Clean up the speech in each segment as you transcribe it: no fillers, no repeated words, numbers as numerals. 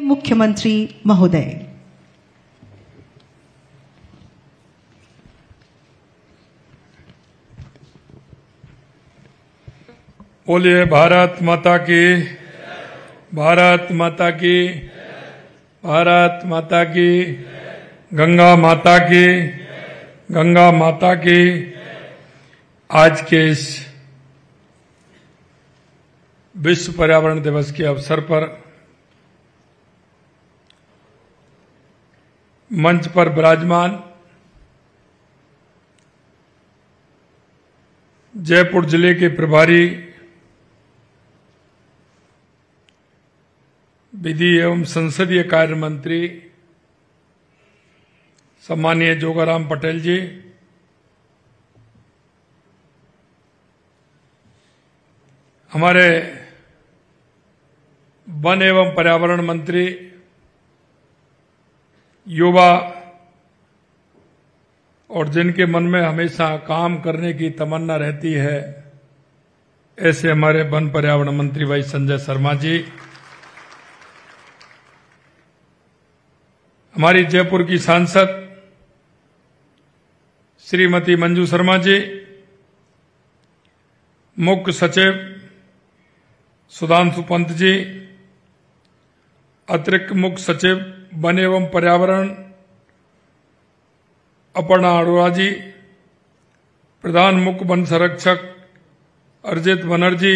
मुख्यमंत्री महोदय। बोलिए भारत माता की, भारत माता की, भारत माता की, गंगा माता की, गंगा माता की। आज के इस विश्व पर्यावरण दिवस के अवसर पर मंच पर विराजमान जयपुर जिले के प्रभारी विधि एवं संसदीय कार्य मंत्री सम्मानीय जोगाराम पटेल जी, हमारे वन एवं पर्यावरण मंत्री, युवा और जिनके मन में हमेशा काम करने की तमन्ना रहती है, ऐसे हमारे वन पर्यावरण मंत्री भाई संजय शर्मा जी, हमारी जयपुर की सांसद श्रीमती मंजू शर्मा जी, मुख्य सचिव सुधांशु पंत जी, अतिरिक्त मुख्य सचिव वन एवं पर्यावरण अपर्णा अरोड़ा जी, प्रधान मुख्य वन संरक्षक अरिजीत बनर्जी,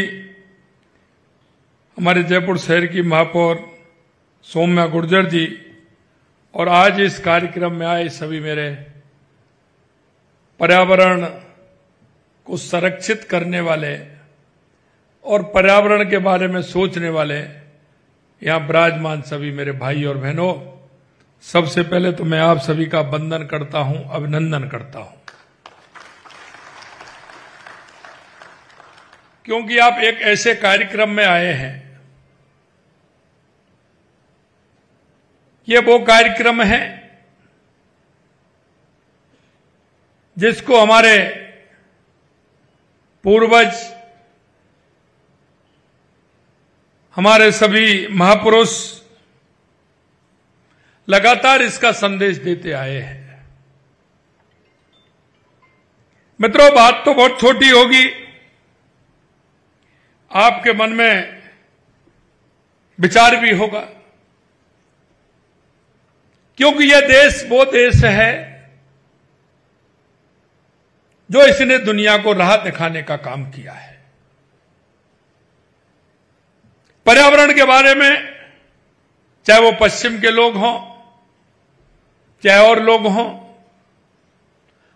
हमारे जयपुर शहर की महापौर सौम्या गुर्जर जी, और आज इस कार्यक्रम में आए सभी मेरे पर्यावरण को संरक्षित करने वाले और पर्यावरण के बारे में सोचने वाले यहां विराजमान सभी मेरे भाई और बहनों, सबसे पहले तो मैं आप सभी का वंदन करता हूं, अभिनंदन करता हूं, क्योंकि आप एक ऐसे कार्यक्रम में आए हैं। ये वो कार्यक्रम है जिसको हमारे पूर्वज, हमारे सभी महापुरुष लगातार इसका संदेश देते आए हैं। मित्रों, बात तो बहुत छोटी होगी, आपके मन में विचार भी होगा, क्योंकि यह देश वो देश है जो इसने दुनिया को राह दिखाने का काम किया है। पर्यावरण के बारे में चाहे वो पश्चिम के लोग हों, चाहे और लोग हों,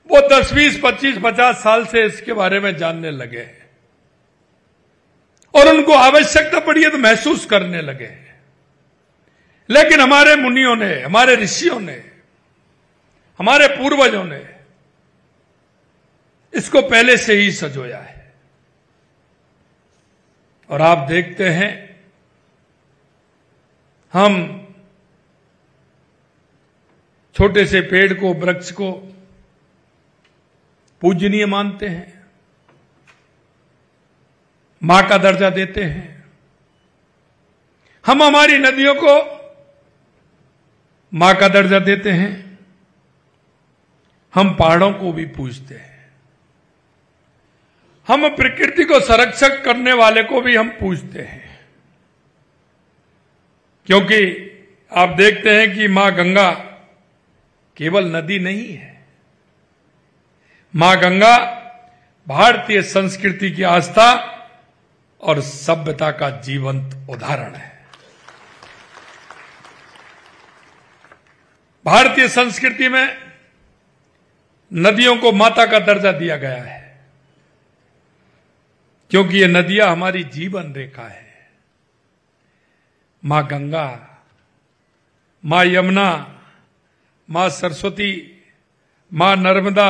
वो 10, 20, 25, 50 साल से इसके बारे में जानने लगे हैं और उनको आवश्यकता पड़ी है तो महसूस करने लगे हैं। लेकिन हमारे मुनियों ने, हमारे ऋषियों ने, हमारे पूर्वजों ने इसको पहले से ही सजोया है। और आप देखते हैं, हम छोटे से पेड़ को, वृक्ष को पूजनीय मानते हैं, मां का दर्जा देते हैं। हम हमारी नदियों को मां का दर्जा देते हैं, हम पहाड़ों को भी पूजते हैं, हम प्रकृति को संरक्षक करने वाले को भी हम पूजते हैं। क्योंकि आप देखते हैं कि मां गंगा केवल नदी नहीं है, मां गंगा भारतीय संस्कृति की आस्था और सभ्यता का जीवंत उदाहरण है। भारतीय संस्कृति में नदियों को माता का दर्जा दिया गया है, क्योंकि ये नदियां हमारी जीवन रेखा है। मां गंगा, मां यमुना, मां सरस्वती, मां नर्मदा,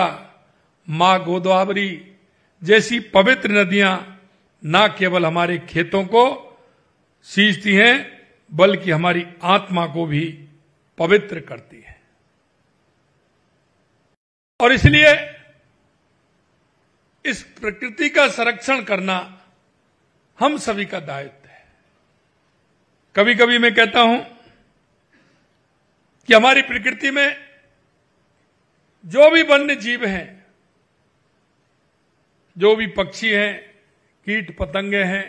मां गोदावरी जैसी पवित्र नदियां न केवल हमारे खेतों को सींचती हैं, बल्कि हमारी आत्मा को भी पवित्र करती है। और इसलिए इस प्रकृति का संरक्षण करना हम सभी का दायित्व है। कभी कभी मैं कहता हूं कि हमारी प्रकृति में जो भी वन्य जीव हैं, जो भी पक्षी हैं, कीट पतंगे हैं,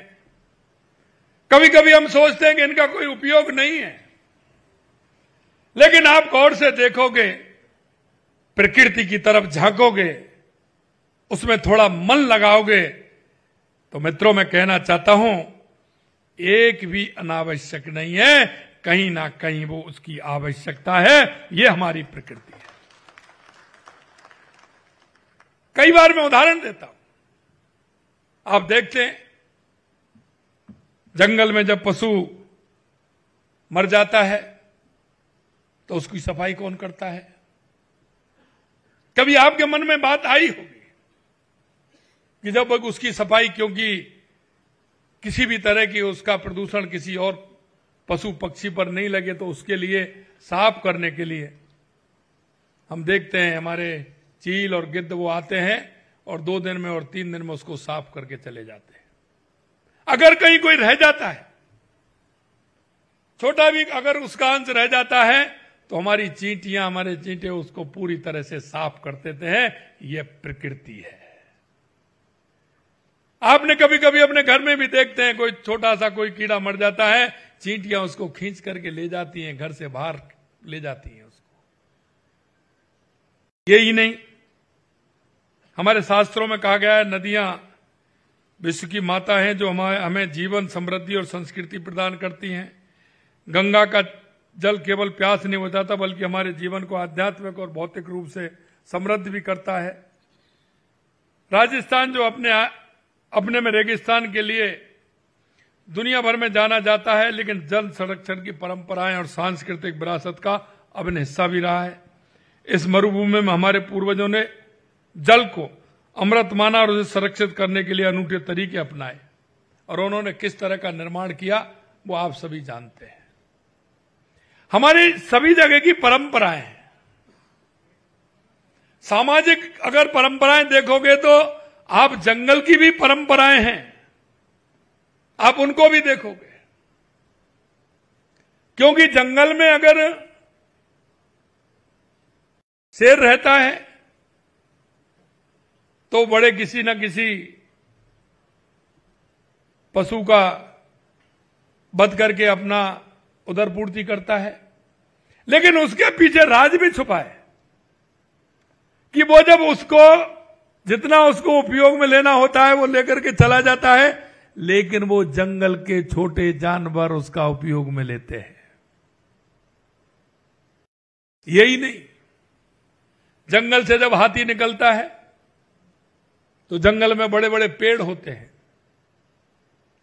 कभी कभी हम सोचते हैं कि इनका कोई उपयोग नहीं है, लेकिन आप गौर से देखोगे, प्रकृति की तरफ झांकोगे, उसमें थोड़ा मन लगाओगे, तो मित्रों मैं कहना चाहता हूं, एक भी अनावश्यक नहीं है, कहीं ना कहीं वो उसकी आवश्यकता है। ये हमारी प्रकृति है। कई बार मैं उदाहरण देता हूं, आप देखते हैं जंगल में जब पशु मर जाता है तो उसकी सफाई कौन करता है? कभी आपके मन में बात आई होगी कि जब उसकी सफाई, क्योंकि किसी भी तरह की उसका प्रदूषण किसी और पशु पक्षी पर नहीं लगे, तो उसके लिए साफ करने के लिए हम देखते हैं हमारे चील और गिद्ध वो आते हैं और 2 दिन में और 3 दिन में उसको साफ करके चले जाते हैं। अगर कहीं कोई रह जाता है, छोटा भी अगर उसका अंश रह जाता है, तो हमारी चींटियां, हमारे चींटे उसको पूरी तरह से साफ कर देते हैं। यह प्रकृति है। आपने कभी कभी अपने घर में भी देखते हैं, कोई छोटा सा कोई कीड़ा मर जाता है, चींटियां उसको खींच करके ले जाती हैं, घर से बाहर ले जाती हैं उसको। यही नहीं, हमारे शास्त्रों में कहा गया है, नदियां विश्व की माता हैं जो हमें जीवन, समृद्धि और संस्कृति प्रदान करती हैं। गंगा का जल केवल प्यास नहीं बुझाता, बल्कि हमारे जीवन को आध्यात्मिक और भौतिक रूप से समृद्ध भी करता है। राजस्थान जो अपने में रेगिस्तान के लिए दुनिया भर में जाना जाता है, लेकिन जल संरक्षण की परंपराएं और सांस्कृतिक विरासत का अभिन्न हिस्सा भी रहा है। इस मरुभूमि में हमारे पूर्वजों ने जल को अमृत माना और उसे सुरक्षित करने के लिए अनूठे तरीके अपनाए, और उन्होंने किस तरह का निर्माण किया वो आप सभी जानते हैं। हमारी सभी जगह की परंपराएं हैं। सामाजिक अगर परंपराएं देखोगे तो आप जंगल की भी परंपराएं हैं, आप उनको भी देखोगे, क्योंकि जंगल में अगर शेर रहता है तो बड़े किसी न किसी पशु का वध करके अपना उदरपूर्ति करता है, लेकिन उसके पीछे राज भी छुपा है कि वो जब उसको जितना उसको उपयोग में लेना होता है वो लेकर के चला जाता है, लेकिन वो जंगल के छोटे जानवर उसका उपयोग में लेते हैं। यही नहीं, जंगल से जब हाथी निकलता है तो जंगल में बड़े बड़े पेड़ होते हैं,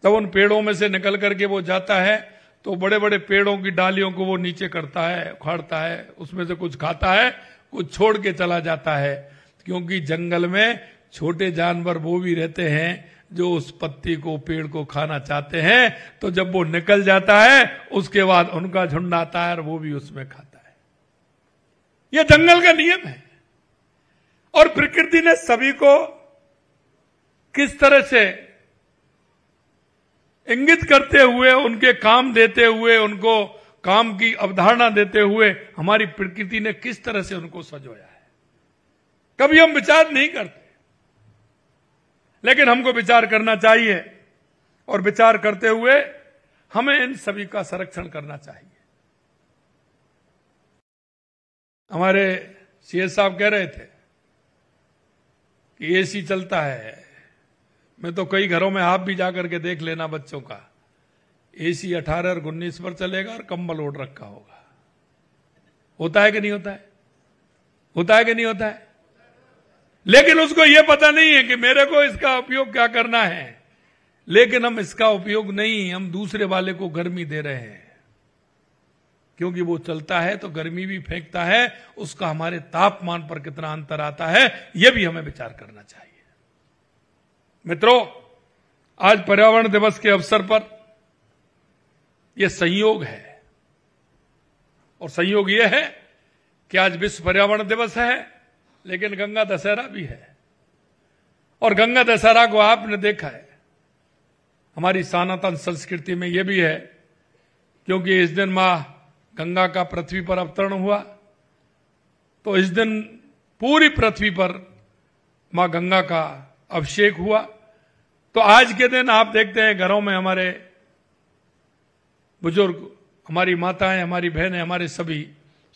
तब उन पेड़ों में से निकल करके वो जाता है तो बड़े बड़े पेड़ों की डालियों को वो नीचे करता है, उखाड़ता है, उसमें से कुछ खाता है, कुछ छोड़ के चला जाता है, क्योंकि जंगल में छोटे जानवर वो भी रहते हैं जो उस पत्ती को, पेड़ को खाना चाहते हैं। तो जब वो निकल जाता है उसके बाद उनका झुंड आता है और वो भी उसमें खाता है। यह जंगल का नियम है। और प्रकृति ने सभी को किस तरह से इंगित करते हुए, उनके काम देते हुए, उनको काम की अवधारणा देते हुए हमारी प्रकृति ने किस तरह से उनको सजोया है, कभी हम विचार नहीं करते, लेकिन हमको विचार करना चाहिए। और विचार करते हुए हमें इन सभी का संरक्षण करना चाहिए। हमारे सीएस साहब कह रहे थे कि एसी चलता है। मैं तो कई घरों में आप भी जाकर के देख लेना, बच्चों का एसी 18 और 19 पर चलेगा और कंबल ओढ़ रखा होगा। होता है कि नहीं होता है? होता है कि नहीं होता है? लेकिन उसको यह पता नहीं है कि मेरे को इसका उपयोग क्या करना है, लेकिन हम इसका उपयोग नहीं, हम दूसरे वाले को गर्मी दे रहे हैं, क्योंकि वो चलता है तो गर्मी भी फेंकता है, उसका हमारे तापमान पर कितना अंतर आता है, यह भी हमें विचार करना चाहिए। मित्रों, आज पर्यावरण दिवस के अवसर पर यह संयोग है, और संयोग यह है कि आज विश्व पर्यावरण दिवस है, लेकिन गंगा दशहरा भी है। और गंगा दशहरा को आपने देखा है, हमारी सनातन संस्कृति में यह भी है, क्योंकि इस दिन मां गंगा का पृथ्वी पर अवतरण हुआ, तो इस दिन पूरी पृथ्वी पर मां गंगा का अभिषेक हुआ। तो आज के दिन आप देखते हैं घरों में हमारे बुजुर्ग, हमारी माताएं, हमारी बहनें, हमारे सभी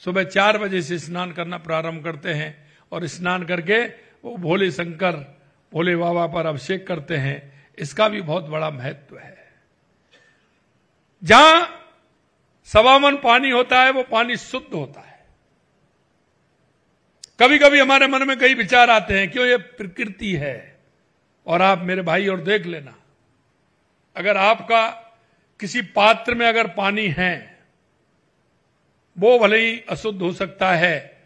सुबह 4 बजे से स्नान करना प्रारंभ करते हैं और स्नान करके वो भोले शंकर, भोले बाबा पर अभिषेक करते हैं। इसका भी बहुत बड़ा महत्व है। जहां सवामन पानी होता है वो पानी शुद्ध होता है। कभी कभी हमारे मन में कई विचार आते हैं, क्यों, ये प्रकृति है। और आप मेरे भाई और देख लेना, अगर आपका किसी पात्र में अगर पानी है, वो भले ही अशुद्ध हो सकता है,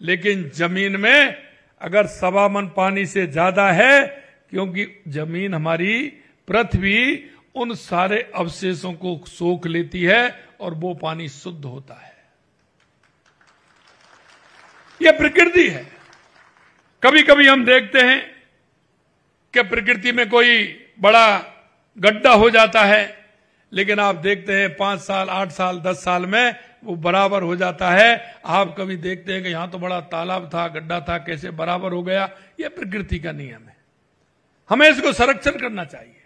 लेकिन जमीन में अगर सवामन पानी से ज्यादा है, क्योंकि जमीन हमारी पृथ्वी उन सारे अवशेषों को सोख लेती है और वो पानी शुद्ध होता है। यह प्रकृति है। कभी कभी हम देखते हैं कि प्रकृति में कोई बड़ा गड्ढा हो जाता है, लेकिन आप देखते हैं 5 साल, 8 साल, 10 साल में वो बराबर हो जाता है। आप कभी देखते हैं कि यहां तो बड़ा तालाब था, गड्ढा था, कैसे बराबर हो गया। यह प्रकृति का नियम है, हमें इसको संरक्षण करना चाहिए।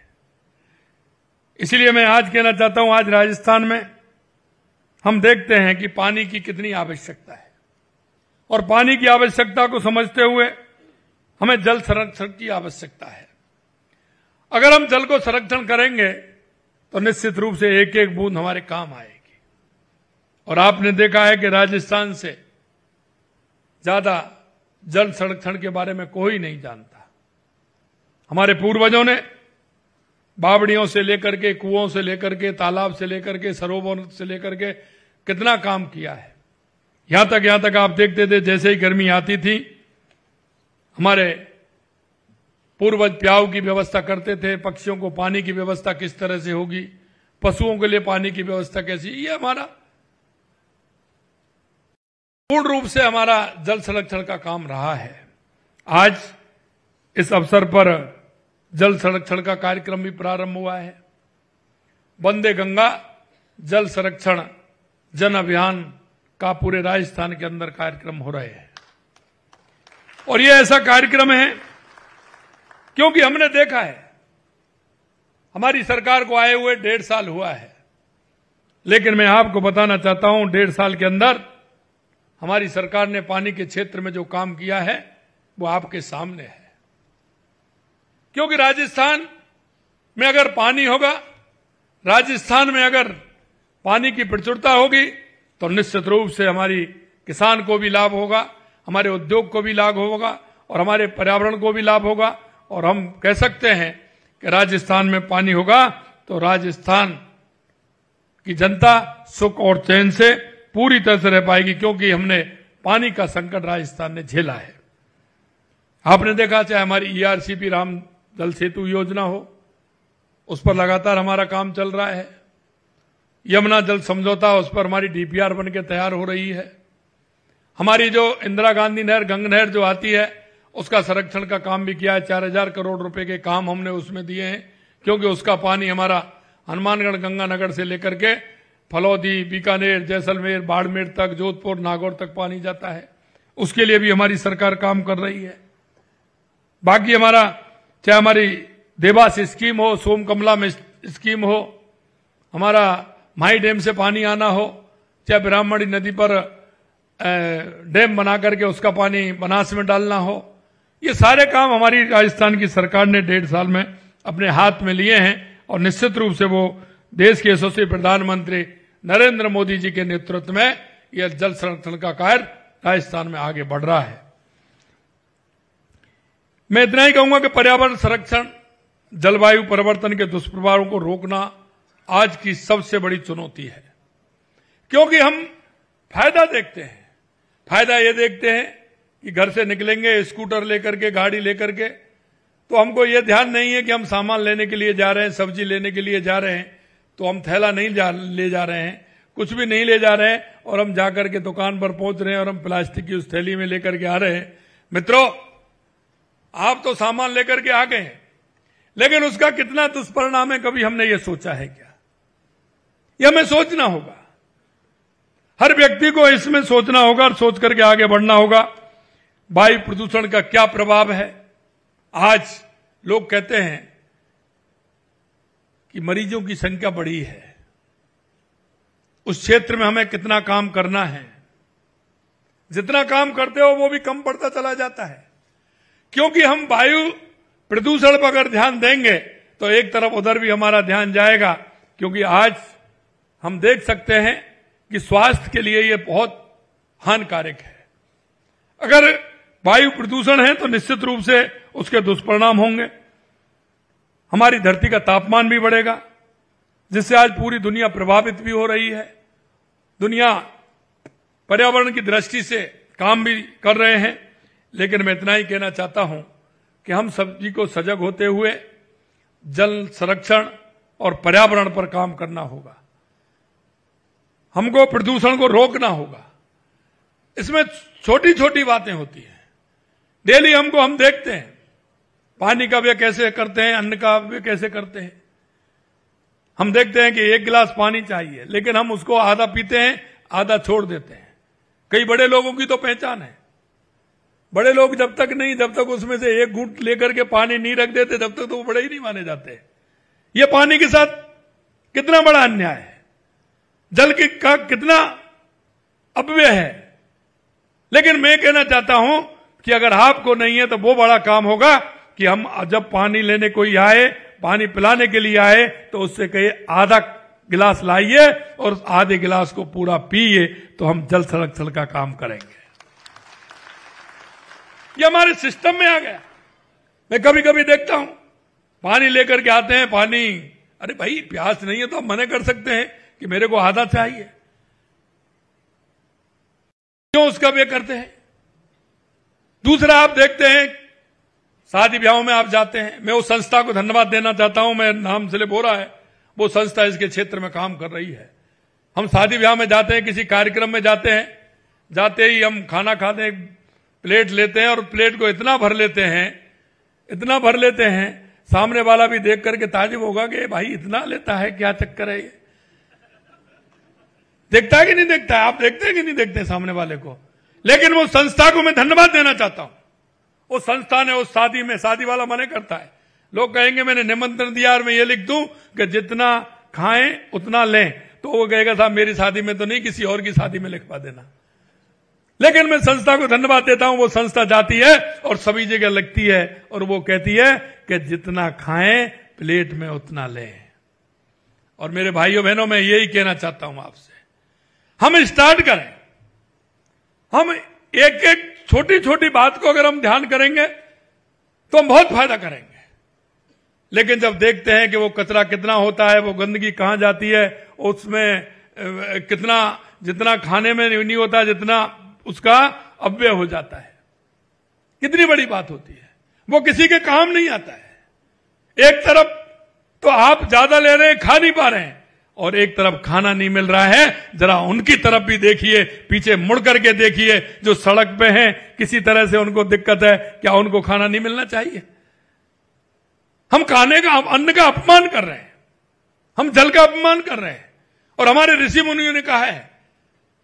इसलिए मैं आज कहना चाहता हूं, आज राजस्थान में हम देखते हैं कि पानी की कितनी आवश्यकता है, और पानी की आवश्यकता को समझते हुए हमें जल संरक्षण की आवश्यकता है। अगर हम जल को संरक्षण करेंगे तो निश्चित रूप से एक एक बूंद हमारे काम आएगी। और आपने देखा है कि राजस्थान से ज्यादा जल संरक्षण के बारे में कोई नहीं जानता। हमारे पूर्वजों ने बावड़ियों से लेकर के, कुओं से लेकर के, तालाब से लेकर के, सरोवर से लेकर के कितना काम किया है। यहां तक आप देखते थे, जैसे ही गर्मी आती थी, हमारे पूर्वज प्याऊ की व्यवस्था करते थे, पक्षियों को पानी की व्यवस्था किस तरह से होगी, पशुओं के लिए पानी की व्यवस्था कैसी। ये हमारा पूर्ण रूप से हमारा जल संरक्षण का काम रहा है। आज इस अवसर पर जल संरक्षण का कार्यक्रम भी प्रारंभ हुआ है। वंदे गंगा जल संरक्षण जन अभियान का पूरे राजस्थान के अंदर कार्यक्रम हो रहे हैं। और यह ऐसा कार्यक्रम है क्योंकि हमने देखा है, हमारी सरकार को आए हुए 1.5 साल हुआ है, लेकिन मैं आपको बताना चाहता हूं 1.5 साल के अंदर हमारी सरकार ने पानी के क्षेत्र में जो काम किया है वो आपके सामने है। क्योंकि राजस्थान में अगर पानी होगा, राजस्थान में अगर पानी की प्रचुरता होगी, तो निश्चित रूप से हमारी किसान को भी लाभ होगा, हमारे उद्योग को भी लाभ होगा, और हमारे पर्यावरण को भी लाभ होगा। और हम कह सकते हैं कि राजस्थान में पानी होगा तो राजस्थान की जनता सुख और चैन से पूरी तरह से रह पाएगी, क्योंकि हमने पानी का संकट राजस्थान ने झेला है। आपने देखा, चाहे हमारी ERCP राम जल सेतु योजना हो, उस पर लगातार हमारा काम चल रहा है। यमुना जल समझौता, उस पर हमारी DPR बन के तैयार हो रही है। हमारी जो इंदिरा गांधी नहर, गंग नहर जो आती है, उसका संरक्षण का काम भी किया है। 4000 करोड़ रुपए के काम हमने उसमें दिए हैं, क्योंकि उसका पानी हमारा हनुमानगढ़ गंगानगर से लेकर के फलौदी, बीकानेर, जैसलमेर, बाड़मेर तक, जोधपुर, नागौर तक पानी जाता है। उसके लिए भी हमारी सरकार काम कर रही है। बाकी हमारा, चाहे हमारी देवास स्कीम हो, सोमकमला में स्कीम हो, हमारा माही डैम से पानी आना हो, चाहे ब्राह्मणी नदी पर डैम बना करके उसका पानी बनास में डालना हो, ये सारे काम हमारी राजस्थान की सरकार ने 1.5 साल में अपने हाथ में लिए हैं। और निश्चित रूप से वो देश के यशस्वी प्रधानमंत्री नरेंद्र मोदी जी के नेतृत्व में यह जल संरक्षण का कार्य राजस्थान में आगे बढ़ रहा है। मैं इतना ही कहूंगा कि पर्यावरण संरक्षण, जलवायु परिवर्तन के दुष्प्रभावों को रोकना आज की सबसे बड़ी चुनौती है। क्योंकि हम फायदा देखते हैं, फायदा ये देखते हैं कि घर से निकलेंगे स्कूटर लेकर के, गाड़ी लेकर के, तो हमको ये ध्यान नहीं है कि हम सामान लेने के लिए जा रहे हैं, सब्जी लेने के लिए जा रहे हैं, तो हम थैला नहीं ले जा रहे हैं, कुछ भी नहीं ले जा रहे हैं, और हम जाकर के दुकान पर पहुंच रहे हैं और हम प्लास्टिक की उस थैली में लेकर के आ रहे हैं। मित्रों, आप तो सामान लेकर के आ गए हैं, लेकिन उसका कितना दुष्परिणाम है, कभी हमने ये सोचा है क्या? यह हमें सोचना होगा। हर व्यक्ति को इसमें सोचना होगा और सोच करके आगे बढ़ना होगा। वायु प्रदूषण का क्या प्रभाव है। आज लोग कहते हैं कि मरीजों की संख्या बढ़ी है, उस क्षेत्र में हमें कितना काम करना है। जितना काम करते हो वो भी कम पड़ता चला जाता है, क्योंकि हम वायु प्रदूषण पर अगर ध्यान देंगे तो एक तरफ उधर भी हमारा ध्यान जाएगा, क्योंकि आज हम देख सकते हैं कि स्वास्थ्य के लिए ये बहुत हानिकारक है। अगर वायु प्रदूषण है तो निश्चित रूप से उसके दुष्परिणाम होंगे। हमारी धरती का तापमान भी बढ़ेगा, जिससे आज पूरी दुनिया प्रभावित भी हो रही है। दुनिया पर्यावरण की दृष्टि से काम भी कर रहे हैं, लेकिन मैं इतना ही कहना चाहता हूं कि हम सभी को सजग होते हुए जल संरक्षण और पर्यावरण पर काम करना होगा। हमको प्रदूषण को रोकना होगा। इसमें छोटी छोटी बातें होती हैं, डेली हम देखते हैं पानी का व्यय कैसे करते हैं, अन्न का व्यय कैसे करते हैं। हम देखते हैं कि 1 गिलास पानी चाहिए, लेकिन हम उसको आधा पीते हैं, आधा छोड़ देते हैं। कई बड़े लोगों की तो पहचान है, बड़े लोग जब तक उसमें से 1 घूंट लेकर के पानी नहीं रख देते, तब तक तो वो बड़े ही नहीं माने जाते। ये पानी के साथ कितना बड़ा अन्याय है, जल का कितना अपव्यय है। लेकिन मैं कहना चाहता हूं कि अगर आपको नहीं है तो वो बड़ा काम होगा कि हम जब पानी लेने कोई आए, पानी पिलाने के लिए आए, तो उससे कहिए आधा गिलास लाइए और आधे गिलास को पूरा पिए, तो हम जल संरक्षण का काम करेंगे। ये हमारे सिस्टम में आ गया। मैं कभी कभी देखता हूं पानी लेकर के आते हैं, पानी, अरे भाई प्यास नहीं है तो हम मना कर सकते हैं कि मेरे को आधा चाहिए, क्यों उसका व्यय करते हैं। दूसरा, आप देखते हैं शादी ब्याहों में आप जाते हैं, मैं उस संस्था को धन्यवाद देना चाहता हूं, मैं नाम स्लिप हो रहा है, वो संस्था इसके क्षेत्र में काम कर रही है। हम शादी ब्याह में जाते हैं, किसी कार्यक्रम में जाते हैं, जाते ही हम खाना खाते हैं, प्लेट लेते हैं और प्लेट को इतना भर लेते हैं, सामने वाला भी देख करके ताजुब होगा कि भाई इतना लेता है, क्या चक्कर है ये। देखता है कि नहीं देखता है, आप देखते हैं कि नहीं देखते सामने वाले को। लेकिन वो संस्था को मैं धन्यवाद देना चाहता हूं। उस संस्था ने उस शादी में, शादी वाला मना करता है, लोग कहेंगे मैंने निमंत्रण दिया और मैं ये लिख दूं कि जितना खाएं उतना लें, तो वो कहेगा साहब मेरी शादी में तो नहीं, किसी और की शादी में लिखवा देना। लेकिन मैं संस्था को धन्यवाद देता हूं, वो संस्था जाती है और सभी जगह लगती है और वो कहती है कि जितना खाएं प्लेट में उतना लें। और मेरे भाइयों बहनों, मैं यही कहना चाहता हूं आपसे, हम स्टार्ट करें। हम एक एक छोटी छोटी बात को अगर हम ध्यान करेंगे तो हम बहुत फायदा करेंगे। लेकिन जब देखते हैं कि वो कचरा कितना होता है, वो गंदगी कहां जाती है, उसमें कितना, जितना खाने में नहीं होता जितना उसका अपव्यय हो जाता है, कितनी बड़ी बात होती है, वो किसी के काम नहीं आता है। एक तरफ तो आप ज्यादा ले रहे हैं, खा नहीं पा रहे हैं, और एक तरफ खाना नहीं मिल रहा है। जरा उनकी तरफ भी देखिए, पीछे मुड़ करके देखिए, जो सड़क पे हैं, किसी तरह से उनको दिक्कत है, क्या उनको खाना नहीं मिलना चाहिए। हम खाने का, अन्न का अपमान कर रहे हैं, हम जल का अपमान कर रहे हैं। और हमारे ऋषि मुनियों ने कहा है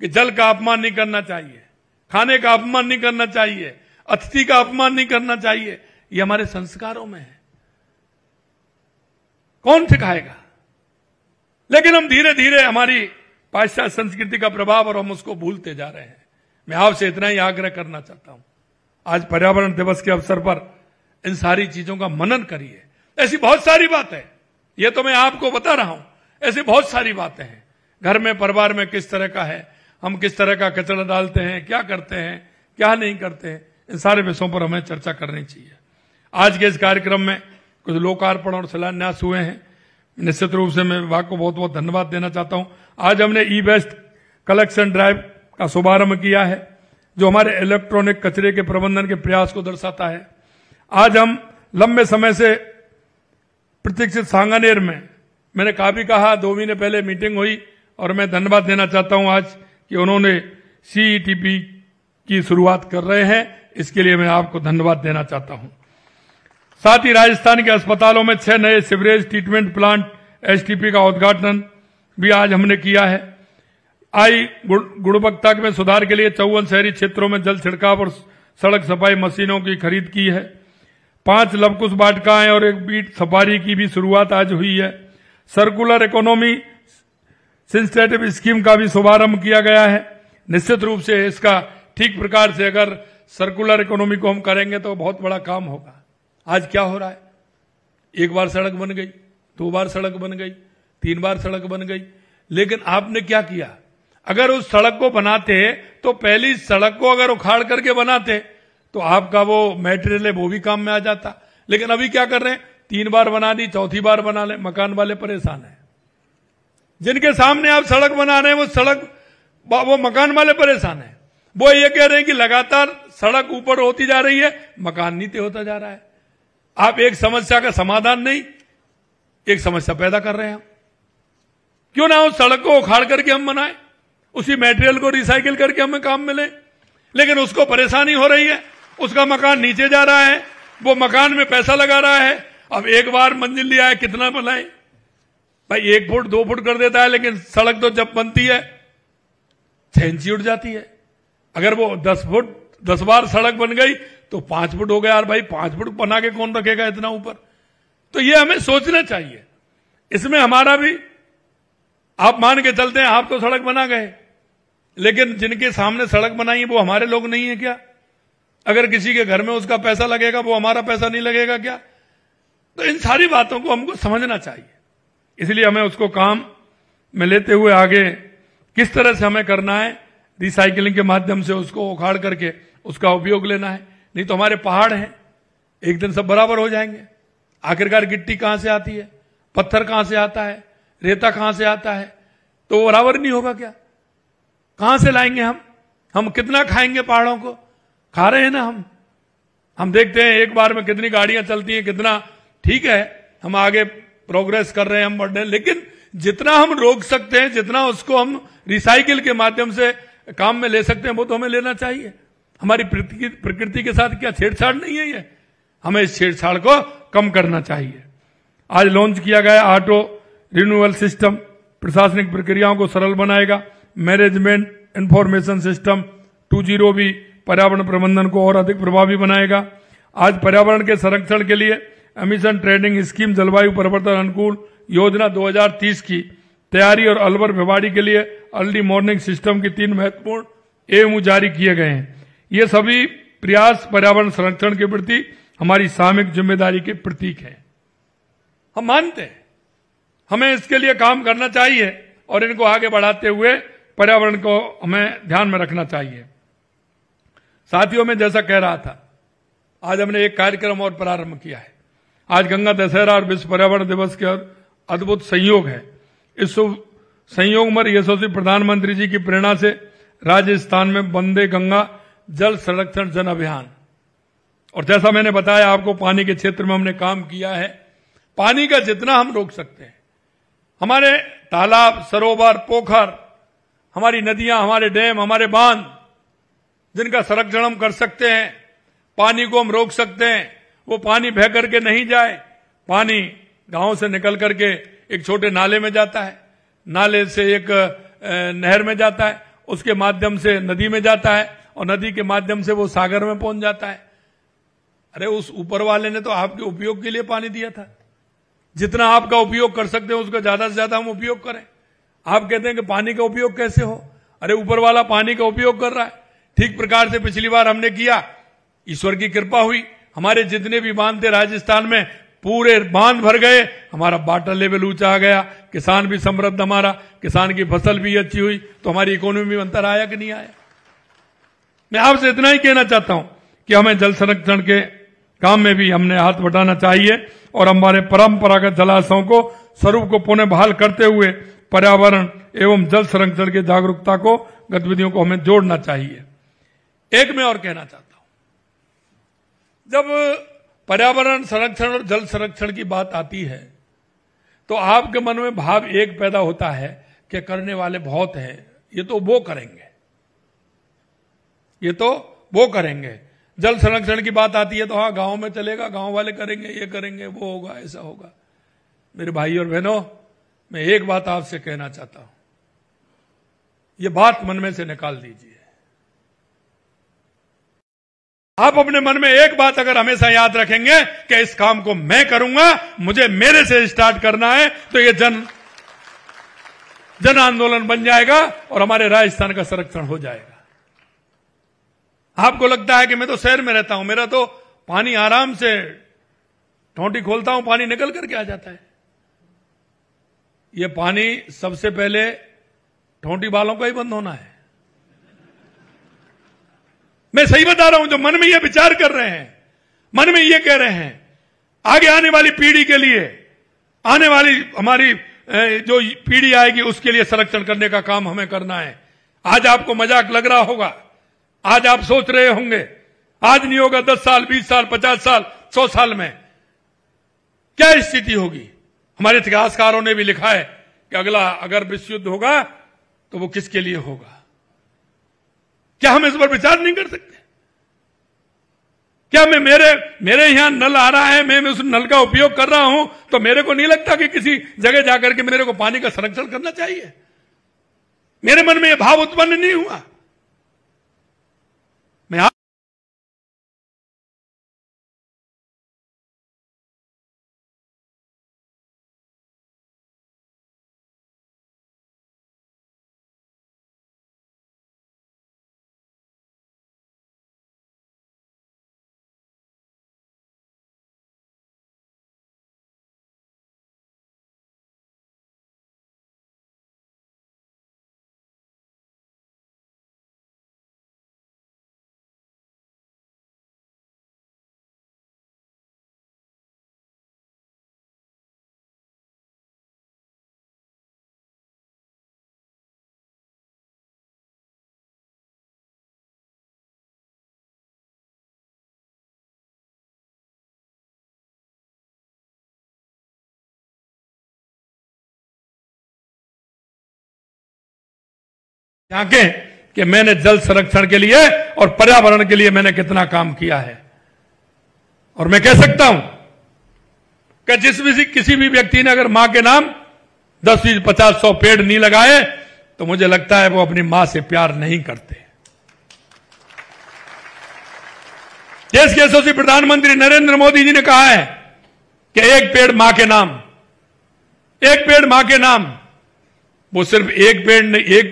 कि जल का अपमान नहीं करना चाहिए, खाने का अपमान नहीं करना चाहिए, अतिथि का अपमान नहीं करना चाहिए। ये हमारे संस्कारों में है, कौन सिखाएगा। लेकिन हम धीरे धीरे, हमारी पाश्चात्य संस्कृति का प्रभाव, और हम उसको भूलते जा रहे हैं। मैं आपसे इतना ही आग्रह करना चाहता हूं, आज पर्यावरण दिवस के अवसर पर इन सारी चीजों का मनन करिए। ऐसी बहुत सारी बातें, ये तो मैं आपको बता रहा हूं, ऐसी बहुत सारी बातें हैं। घर में, परिवार में किस तरह का है, हम किस तरह का कचरा डालते हैं, क्या करते हैं, क्या नहीं करते हैं, इन सारे विषयों पर हमें चर्चा करनी चाहिए। आज के इस कार्यक्रम में कुछ लोकार्पण और शिलान्यास हुए हैं। निश्चित रूप से मैं विभाग को बहुत बहुत धन्यवाद देना चाहता हूं। आज हमने ई वेस्ट कलेक्शन ड्राइव का शुभारंभ किया है, जो हमारे इलेक्ट्रॉनिक कचरे के प्रबंधन के प्रयास को दर्शाता है। आज हम लंबे समय से प्रतीक्षित सांगानेर में, मैंने काफी कहा, 2 महीने पहले मीटिंग हुई, और मैं धन्यवाद देना चाहता हूं आज कि उन्होंने सीईटीपी की शुरुआत कर रहे हैं, इसके लिए मैं आपको धन्यवाद देना चाहता हूं। साथ ही राजस्थान के अस्पतालों में 6 नए सीवरेज ट्रीटमेंट प्लांट एसटीपी का उद्घाटन भी आज हमने किया है। आई गुणवत्ता में सुधार के लिए 54 शहरी क्षेत्रों में जल छिड़काव और सड़क सफाई मशीनों की खरीद की है। 5 लवकुश वाटिकाएं और एक बीट सफारी की भी शुरुआत आज हुई है। सर्कुलर इकोनॉमी इंसेंटिव स्कीम का भी शुभारंभ किया गया है। निश्चित रूप से इसका ठीक प्रकार से अगर सर्कुलर इकोनॉमी को हम करेंगे तो बहुत बड़ा काम होगा। आज क्या हो रहा है, एक बार सड़क बन गई, 2 बार सड़क बन गई, 3 बार सड़क बन गई, लेकिन आपने क्या किया? अगर उस सड़क को बनाते तो पहली सड़क को अगर उखाड़ करके बनाते तो आपका वो मटेरियल है वो भी काम में आ जाता। लेकिन अभी क्या कर रहे हैं, 3 बार बना दी, चौथी बार बना ले, मकान वाले परेशान है। जिनके सामने आप सड़क बना रहे हैं वो मकान वाले परेशान है। वो ये कह रहे हैं कि लगातार सड़क ऊपर होती जा रही है, मकान नीचे होता जा रहा है। आप एक समस्या का समाधान नहीं, एक समस्या पैदा कर रहे हैं। क्यों ना उस सड़क को उखाड़ करके हम बनाएं, उसी मटेरियल को रिसाइकिल करके हमें काम मिले। लेकिन उसको परेशानी हो रही है, उसका मकान नीचे जा रहा है, वो मकान में पैसा लगा रहा है। अब एक बार मंजिल लिया है, कितना बनाए भाई, 1 फुट 2 फुट कर देता है, लेकिन सड़क तो जब बनती है 6 इंची उठ जाती है। अगर वो 10 बार सड़क बन गई तो 5 फुट हो गया। यार भाई 5 फुट बना के कौन रखेगा इतना ऊपर? तो ये हमें सोचना चाहिए। इसमें हमारा भी, आप मान के चलते हैं आप तो सड़क बना गए, लेकिन जिनके सामने सड़क बनाई वो हमारे लोग नहीं है क्या? अगर किसी के घर में उसका पैसा लगेगा, वो हमारा पैसा नहीं लगेगा क्या? तो इन सारी बातों को हमको समझना चाहिए। इसलिए हमें उसको काम में लेते हुए आगे किस तरह से हमें करना है, रिसाइकलिंग के माध्यम से उसको उखाड़ करके उसका उपयोग लेना है। नहीं तो हमारे पहाड़ हैं, एक दिन सब बराबर हो जाएंगे। आखिरकार गिट्टी कहां से आती है, पत्थर कहां से आता है, रेता कहां से आता है, तो वो बराबर नहीं होगा क्या? कहां से लाएंगे हम कितना खाएंगे पहाड़ों को? खा रहे हैं ना हम देखते हैं एक बार में कितनी गाड़ियां चलती हैं, कितना ठीक है हम आगे प्रोग्रेस कर रहे हैं, हम बढ़ रहे हैं। लेकिन जितना हम रोक सकते हैं, जितना उसको हम रिसाइकिल के माध्यम से काम में ले सकते हैं, वो तो हमें लेना चाहिए। हमारी प्रकृति के साथ क्या छेड़छाड़ नहीं है ये? हमें इस छेड़छाड़ को कम करना चाहिए। आज लॉन्च किया गया ऑटो रिन्यूअल सिस्टम प्रशासनिक प्रक्रियाओं को सरल बनाएगा। मैनेजमेंट इंफॉर्मेशन सिस्टम 2.0 भी पर्यावरण प्रबंधन को और अधिक प्रभावी बनाएगा। आज पर्यावरण के संरक्षण के लिए एमिशन ट्रेडिंग स्कीम जलवायु परिवर्तन अनुकूल योजना 2030 की तैयारी और अलवर भिवाड़ी के लिए अर्ली मॉर्निंग सिस्टम की 3 महत्वपूर्ण एमओयू जारी किए गए हैं। ये सभी प्रयास पर्यावरण संरक्षण के प्रति हमारी सामूहिक जिम्मेदारी के प्रतीक हैं। हम मानते हैं हमें इसके लिए काम करना चाहिए और इनको आगे बढ़ाते हुए पर्यावरण को हमें ध्यान में रखना चाहिए। साथियों, में जैसा कह रहा था, आज हमने एक कार्यक्रम और प्रारंभ किया है। आज गंगा दशहरा और विश्व पर्यावरण दिवस के अद्भुत संयोग है। इस संयोग में यशस्वी प्रधानमंत्री जी की प्रेरणा से राजस्थान में वंदे गंगा जल संरक्षण जन अभियान, और जैसा मैंने बताया आपको, पानी के क्षेत्र में हमने काम किया है। पानी का जितना हम रोक सकते हैं, हमारे तालाब, सरोवर, पोखर, हमारी नदियां, हमारे डैम, हमारे बांध, जिनका संरक्षण हम कर सकते हैं, पानी को हम रोक सकते हैं। वो पानी बह करके नहीं जाए, पानी गांव से निकल करके एक छोटे नाले में जाता है, नाले से एक नहर में जाता है, उसके माध्यम से नदी में जाता है, और नदी के माध्यम से वो सागर में पहुंच जाता है। अरे उस ऊपर वाले ने तो आपके उपयोग के लिए पानी दिया था। जितना आपका उपयोग कर सकते हैं उसका ज्यादा से ज्यादा हम उपयोग करें। आप कहते हैं कि पानी का उपयोग कैसे हो? अरे ऊपर वाला पानी का उपयोग कर रहा है। ठीक प्रकार से पिछली बार हमने किया, ईश्वर की कृपा हुई, हमारे जितने भी बांध थे राजस्थान में पूरे बांध भर गए, हमारा वाटर लेवल ऊंचा आ गया, किसान भी समृद्ध, हमारा किसान की फसल भी अच्छी हुई, तो हमारी इकोनॉमी में अंतर आया कि नहीं आया? मैं आपसे इतना ही कहना चाहता हूं कि हमें जल संरक्षण के काम में भी हमने हाथ बटाना चाहिए और हमारे परंपरागत जलाशयों को स्वरूप को पुनः बहाल करते हुए पर्यावरण एवं जल संरक्षण की जागरूकता को गतिविधियों को हमें जोड़ना चाहिए। एक मैं और कहना चाहता हूं, जब पर्यावरण संरक्षण और जल संरक्षण की बात आती है तो आपके मन में भाव एक पैदा होता है कि करने वाले बहुत हैं, ये तो वो करेंगे, ये तो वो करेंगे। जल संरक्षण की बात आती है तो हाँ गांव में चलेगा, गांव वाले करेंगे, ये करेंगे, वो होगा, ऐसा होगा। मेरे भाई और बहनों, मैं एक बात आपसे कहना चाहता हूं, ये बात मन में से निकाल दीजिए। आप अपने मन में एक बात अगर हमेशा याद रखेंगे कि इस काम को मैं करूंगा, मुझे मेरे से स्टार्ट करना है, तो ये जन आंदोलन बन जाएगा और हमारे राजस्थान का संरक्षण हो जाएगा। आपको लगता है कि मैं तो शहर में रहता हूं, मेरा तो पानी आराम से टोंटी खोलता हूं, पानी निकल करके आ जाता है। ये पानी सबसे पहले टोंटी वालों का ही बंद होना है। मैं सही बता रहा हूं, जो मन में ये विचार कर रहे हैं, मन में ये कह रहे हैं, आगे आने वाली पीढ़ी के लिए, आने वाली हमारी जो पीढ़ी आएगी उसके लिए संरक्षण करने का काम हमें करना है। आज आपको मजाक लग रहा होगा, आज आप सोच रहे होंगे आज नहीं होगा, 10 साल 20 साल 50 साल 100 साल में क्या स्थिति होगी। हमारे इतिहासकारों ने भी लिखा है कि अगला अगर विश्व युद्ध होगा तो वो किसके लिए होगा। क्या हम इस पर विचार नहीं कर सकते? क्या मैं मेरे यहां नल आ रहा है, मैं उस नल का उपयोग कर रहा हूं, तो मेरे को नहीं लगता कि किसी जगह जाकर के मेरे को पानी का संरक्षण करना चाहिए? मेरे मन में यह भाव उत्पन्न नहीं हुआ। मैं झांकें कि मैंने जल संरक्षण के लिए और पर्यावरण के लिए मैंने कितना काम किया है। और मैं कह सकता हूं कि किसी भी व्यक्ति ने अगर मां के नाम 10 20 50 100 पेड़ नहीं लगाए तो मुझे लगता है वो अपनी मां से प्यार नहीं करते। देश के यशस्वी प्रधानमंत्री नरेंद्र मोदी जी ने कहा है कि एक पेड़ मां के नाम, एक पेड़ मां के नाम। वो सिर्फ एक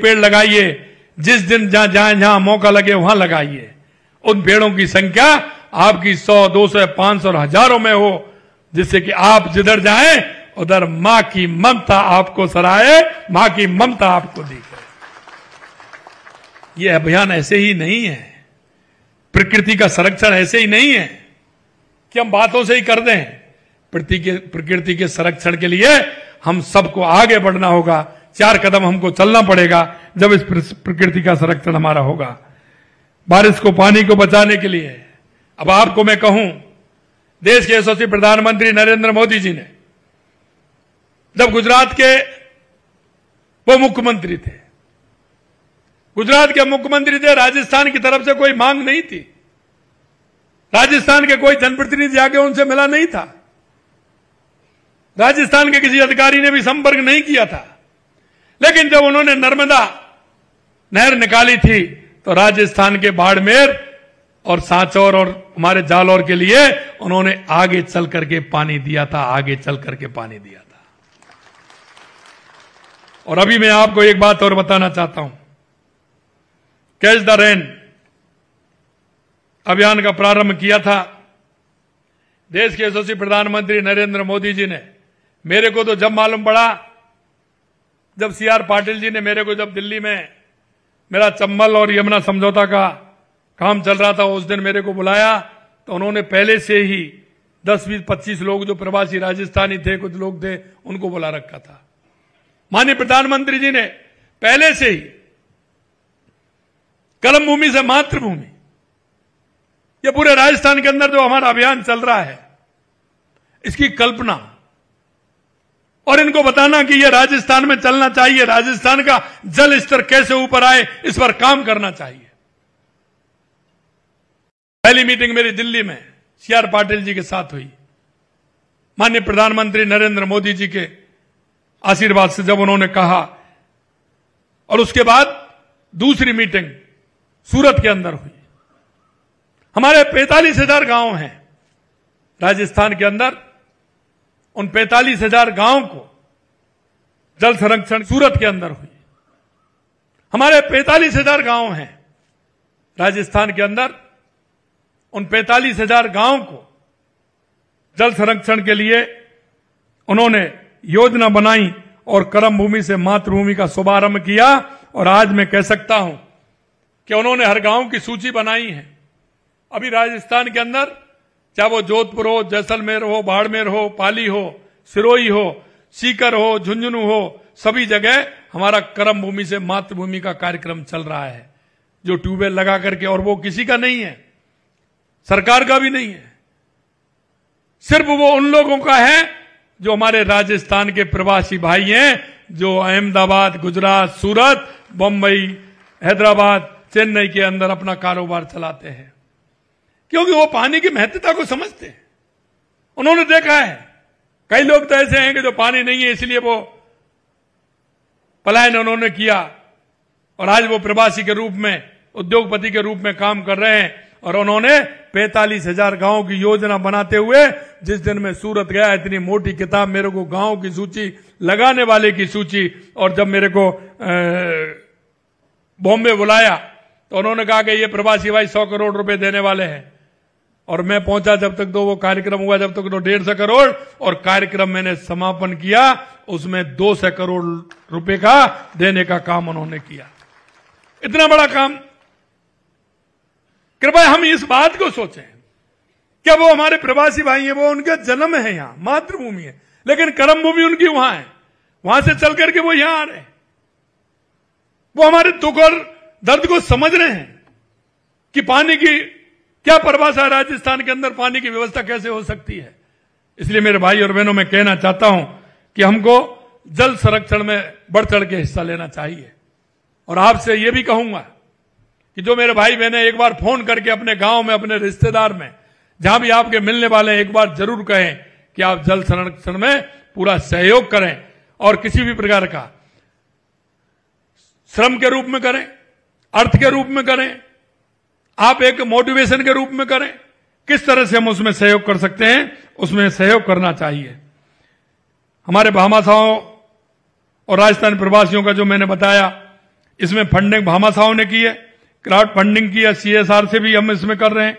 पेड़ लगाइए, जिस दिन जहां मौका लगे वहां लगाइए। उन पेड़ों की संख्या आपकी 100 200 500 और हजारों में हो, जिससे कि आप जिधर जाएं उधर मां की ममता आपको सराहे, मां की ममता आपको दिखे। यह अभियान ऐसे ही नहीं है, प्रकृति का संरक्षण ऐसे ही नहीं है कि हम बातों से ही कर दें। प्रकृति के संरक्षण के लिए हम सबको आगे बढ़ना होगा। 4 कदम हमको चलना पड़ेगा जब इस प्रकृति का संरक्षण हमारा होगा। बारिश को, पानी को बचाने के लिए अब आपको मैं कहूं, देश के यशस्वी प्रधानमंत्री नरेंद्र मोदी जी ने जब गुजरात के वो मुख्यमंत्री थे, गुजरात के मुख्यमंत्री थे, राजस्थान की तरफ से कोई मांग नहीं थी, राजस्थान के कोई जनप्रतिनिधि जाके उनसे मिला नहीं था, राजस्थान के किसी अधिकारी ने भी संपर्क नहीं किया था। लेकिन जब उन्होंने नर्मदा नहर निकाली थी तो राजस्थान के बाड़मेर और सांचौर और हमारे जालौर के लिए उन्होंने आगे चल करके पानी दिया था, आगे चल करके पानी दिया था। और अभी मैं आपको एक बात और बताना चाहता हूं, कैच द रेन अभियान का प्रारंभ किया था देश के यशस्वी प्रधानमंत्री नरेंद्र मोदी जी ने। मेरे को तो जब मालूम पड़ा, जब CR पाटिल जी ने मेरे को, जब दिल्ली में मेरा चंबल और यमुना समझौता का काम चल रहा था, उस दिन मेरे को बुलाया, तो उन्होंने पहले से ही 10 20 25 लोग जो प्रवासी राजस्थानी थे, कुछ लोग थे, उनको बुला रखा था। माननीय प्रधानमंत्री जी ने पहले से ही कर्म भूमि से मातृभूमि, ये पूरे राजस्थान के अंदर जो हमारा अभियान चल रहा है, इसकी कल्पना और इनको बताना कि ये राजस्थान में चलना चाहिए, राजस्थान का जल स्तर कैसे ऊपर आए, इस पर काम करना चाहिए। पहली मीटिंग मेरी दिल्ली में CR पाटिल जी के साथ हुई। माननीय प्रधानमंत्री नरेंद्र मोदी जी के आशीर्वाद से जब उन्होंने कहा, और उसके बाद दूसरी मीटिंग सूरत के अंदर हुई। हमारे 45,000 गांव हैं राजस्थान के अंदर। उन 45,000 गांव को जल संरक्षण सूरत के अंदर हुई। हमारे 45,000 गांव हैं राजस्थान के अंदर। उन 45,000 गांव को जल संरक्षण के लिए उन्होंने योजना बनाई और कर्म भूमि से मातृभूमि का शुभारंभ किया। और आज मैं कह सकता हूं कि उन्होंने हर गांव की सूची बनाई है। अभी राजस्थान के अंदर चाहे वो जोधपुर हो, जैसलमेर हो, बाड़मेर हो, पाली हो, सिरोही हो, सीकर हो, झुंझुनू हो, सभी जगह हमारा कर्म भूमि से मातृभूमि का कार्यक्रम चल रहा है, जो ट्यूबवेल लगा करके। और वो किसी का नहीं है, सरकार का भी नहीं है, सिर्फ वो उन लोगों का है जो हमारे राजस्थान के प्रवासी भाई हैं, जो अहमदाबाद, गुजरात, सूरत, बंबई, हैदराबाद, चेन्नई के अंदर अपना कारोबार चलाते हैं, क्योंकि वो पानी की महत्वता को समझते हैं। उन्होंने देखा है कई लोग तो ऐसे हैं कि जो पानी नहीं है इसलिए वो पलायन उन्होंने किया और आज वो प्रवासी के रूप में, उद्योगपति के रूप में काम कर रहे हैं। और उन्होंने 45,000 गांवों की योजना बनाते हुए, जिस दिन मैं सूरत गया, इतनी मोटी किताब मेरे को गांव की सूची, लगाने वाले की सूची, और जब मेरे को बॉम्बे बुलाया तो उन्होंने कहा कि ये प्रवासी भाई 100 करोड़ रुपए देने वाले हैं। और मैं पहुंचा जब तक तो वो कार्यक्रम हुआ, जब तक तो 150 करोड़, और कार्यक्रम मैंने समापन किया उसमें 200 करोड़ रुपए का देने का काम उन्होंने किया। इतना बड़ा काम। कृपया हम इस बात को सोचें, क्या वो हमारे प्रवासी भाई हैं, वो उनका जन्म है यहां, मातृभूमि है, लेकिन कर्म भूमि उनकी वहां है, वहां से चल करके वो यहां आ रहे हैं। वो हमारे दुख और दर्द को समझ रहे हैं कि पानी की क्या परिभाषा है, राजस्थान के अंदर पानी की व्यवस्था कैसे हो सकती है। इसलिए मेरे भाई और बहनों, मैं कहना चाहता हूं कि हमको जल संरक्षण में बढ़ चढ़ के हिस्सा लेना चाहिए। और आपसे यह भी कहूंगा कि जो मेरे भाई बहने एक बार फोन करके अपने गांव में, अपने रिश्तेदार में, जहां भी आपके मिलने वाले हैं, एक बार जरूर कहें कि आप जल संरक्षण में पूरा सहयोग करें, और किसी भी प्रकार का श्रम के रूप में करें, अर्थ के रूप में करें, आप एक मोटिवेशन के रूप में करें। किस तरह से हम उसमें सहयोग कर सकते हैं, उसमें सहयोग करना चाहिए। हमारे भामाशाहों और राजस्थान प्रवासियों का जो मैंने बताया, इसमें फंडिंग भामाशाहों ने की है, क्राउड फंडिंग की है, CSR से भी हम इसमें कर रहे हैं।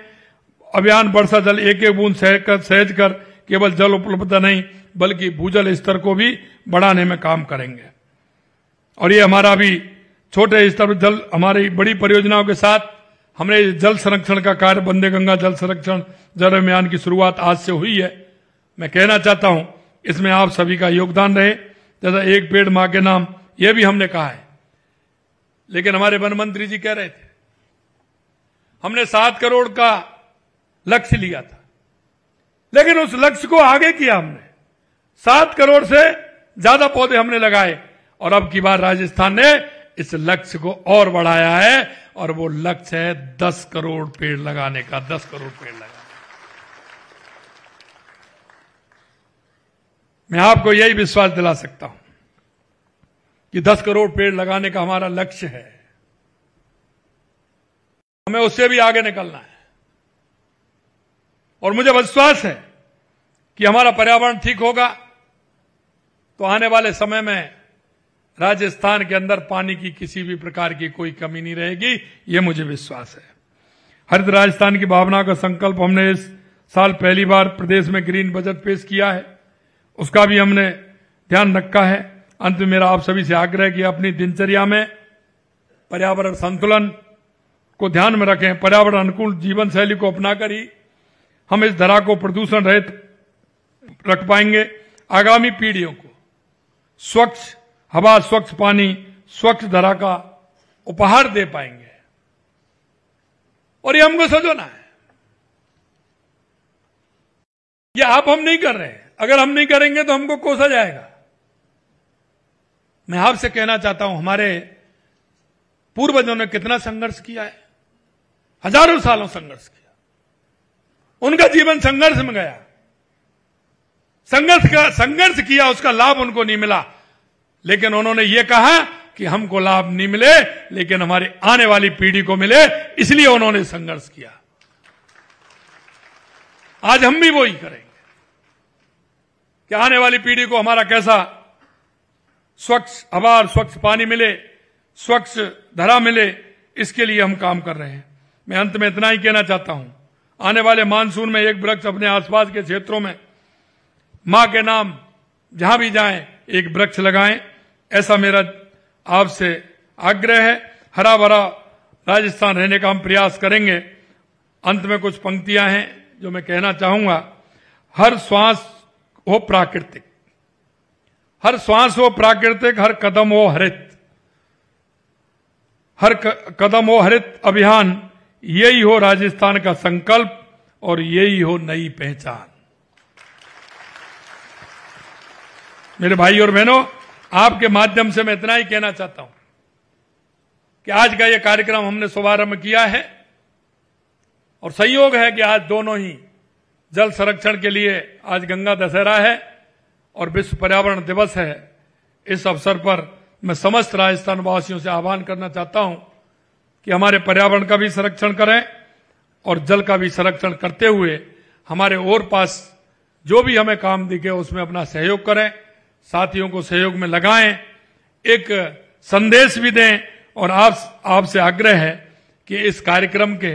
अभियान वर्षा जल एक एक बूंद सहज कर केवल जल उपलब्धता नहीं बल्कि भूजल स्तर को भी बढ़ाने में काम करेंगे। और ये हमारा भी छोटे स्तर पर जल, हमारी बड़ी परियोजनाओं के साथ हमने जल संरक्षण का कार्य, वंदे गंगा जल संरक्षण जल अभियान की शुरुआत आज से हुई है। मैं कहना चाहता हूं इसमें आप सभी का योगदान रहे। जैसा एक पेड़ मां के नाम, यह भी हमने कहा है, लेकिन हमारे वन मंत्री जी कह रहे थे हमने 7 करोड़ का लक्ष्य लिया था, लेकिन उस लक्ष्य को आगे किया हमने, 7 करोड़ से ज्यादा पौधे हमने लगाए। और अब की बार राजस्थान ने इस लक्ष्य को और बढ़ाया है, और वो लक्ष्य है 10 करोड़ पेड़ लगाने का। 10 करोड़ पेड़ लगाने। मैं आपको यही विश्वास दिला सकता हूं कि 10 करोड़ पेड़ लगाने का हमारा लक्ष्य है, हमें उससे भी आगे निकलना है। और मुझे विश्वास है कि हमारा पर्यावरण ठीक होगा तो आने वाले समय में राजस्थान के अंदर पानी की किसी भी प्रकार की कोई कमी नहीं रहेगी, यह मुझे विश्वास है। हरित राजस्थान की भावना का संकल्प हमने इस साल पहली बार प्रदेश में ग्रीन बजट पेश किया है, उसका भी हमने ध्यान रखा है। अंत में मेरा आप सभी से आग्रह है कि अपनी दिनचर्या में पर्यावरण संतुलन को ध्यान में रखें। पर्यावरण अनुकूल जीवन शैली को अपनाकर ही हम इस धरा को प्रदूषण रहित रख पाएंगे। आगामी पीढ़ियों को स्वच्छ हवा, स्वच्छ पानी, स्वच्छ धरा का उपहार दे पाएंगे, और ये हमको सजोना है। ये आप हम नहीं कर रहे हैं, अगर हम नहीं करेंगे तो हमको कोसा जाएगा। मैं आपसे कहना चाहता हूं, हमारे पूर्वजों ने कितना संघर्ष किया है, हजारों सालों संघर्ष किया, उनका जीवन संघर्ष में गया, संघर्ष किया, उसका लाभ उनको नहीं मिला, लेकिन उन्होंने ये कहा कि हमको लाभ नहीं मिले लेकिन हमारी आने वाली पीढ़ी को मिले, इसलिए उन्होंने संघर्ष किया। आज हम भी वही करेंगे कि आने वाली पीढ़ी को हमारा कैसा स्वच्छ हवा और स्वच्छ पानी मिले, स्वच्छ धरा मिले, इसके लिए हम काम कर रहे हैं। मैं अंत में इतना ही कहना चाहता हूं, आने वाले मानसून में एक वृक्ष अपने आसपास के क्षेत्रों में मां के नाम जहां भी जाएं एक वृक्ष लगाएं, ऐसा मेरा आपसे आग्रह है। हरा भरा राजस्थान रहने का हम प्रयास करेंगे। अंत में कुछ पंक्तियां हैं जो मैं कहना चाहूंगा। हर श्वास हो प्राकृतिक, हर श्वास हो प्राकृतिक, हर कदम हो हरित, हर कदम हो हरित अभियान, यही हो राजस्थान का संकल्प और यही हो नई पहचान। मेरे भाई और बहनों, आपके माध्यम से मैं इतना ही कहना चाहता हूं कि आज का यह कार्यक्रम हमने शुभारंभ किया है और संयोग है कि आज दोनों ही जल संरक्षण के लिए आज गंगा दशहरा है और विश्व पर्यावरण दिवस है। इस अवसर पर मैं समस्त राजस्थान वासियों से आह्वान करना चाहता हूं कि हमारे पर्यावरण का भी संरक्षण करें और जल का भी संरक्षण करते हुए हमारे और पास जो भी हमें काम दिखे उसमें अपना सहयोग करें, साथियों को सहयोग में लगाएं, एक संदेश भी दें। और आपसे आग्रह है कि इस कार्यक्रम के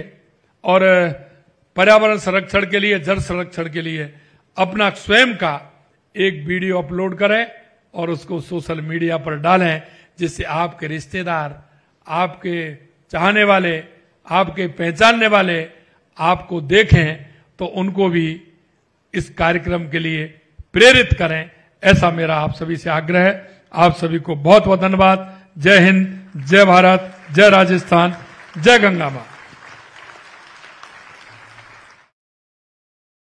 और पर्यावरण संरक्षण के लिए, जल संरक्षण के लिए अपना स्वयं का एक वीडियो अपलोड करें और उसको सोशल मीडिया पर डालें, जिससे आपके रिश्तेदार, आपके चाहने वाले, आपके पहचानने वाले आपको देखें तो उनको भी इस कार्यक्रम के लिए प्रेरित करें। ऐसा मेरा आप सभी से आग्रह है। आप सभी को बहुत बहुत धन्यवाद। जय हिंद, जय भारत, जय राजस्थान, जय गंगा मां।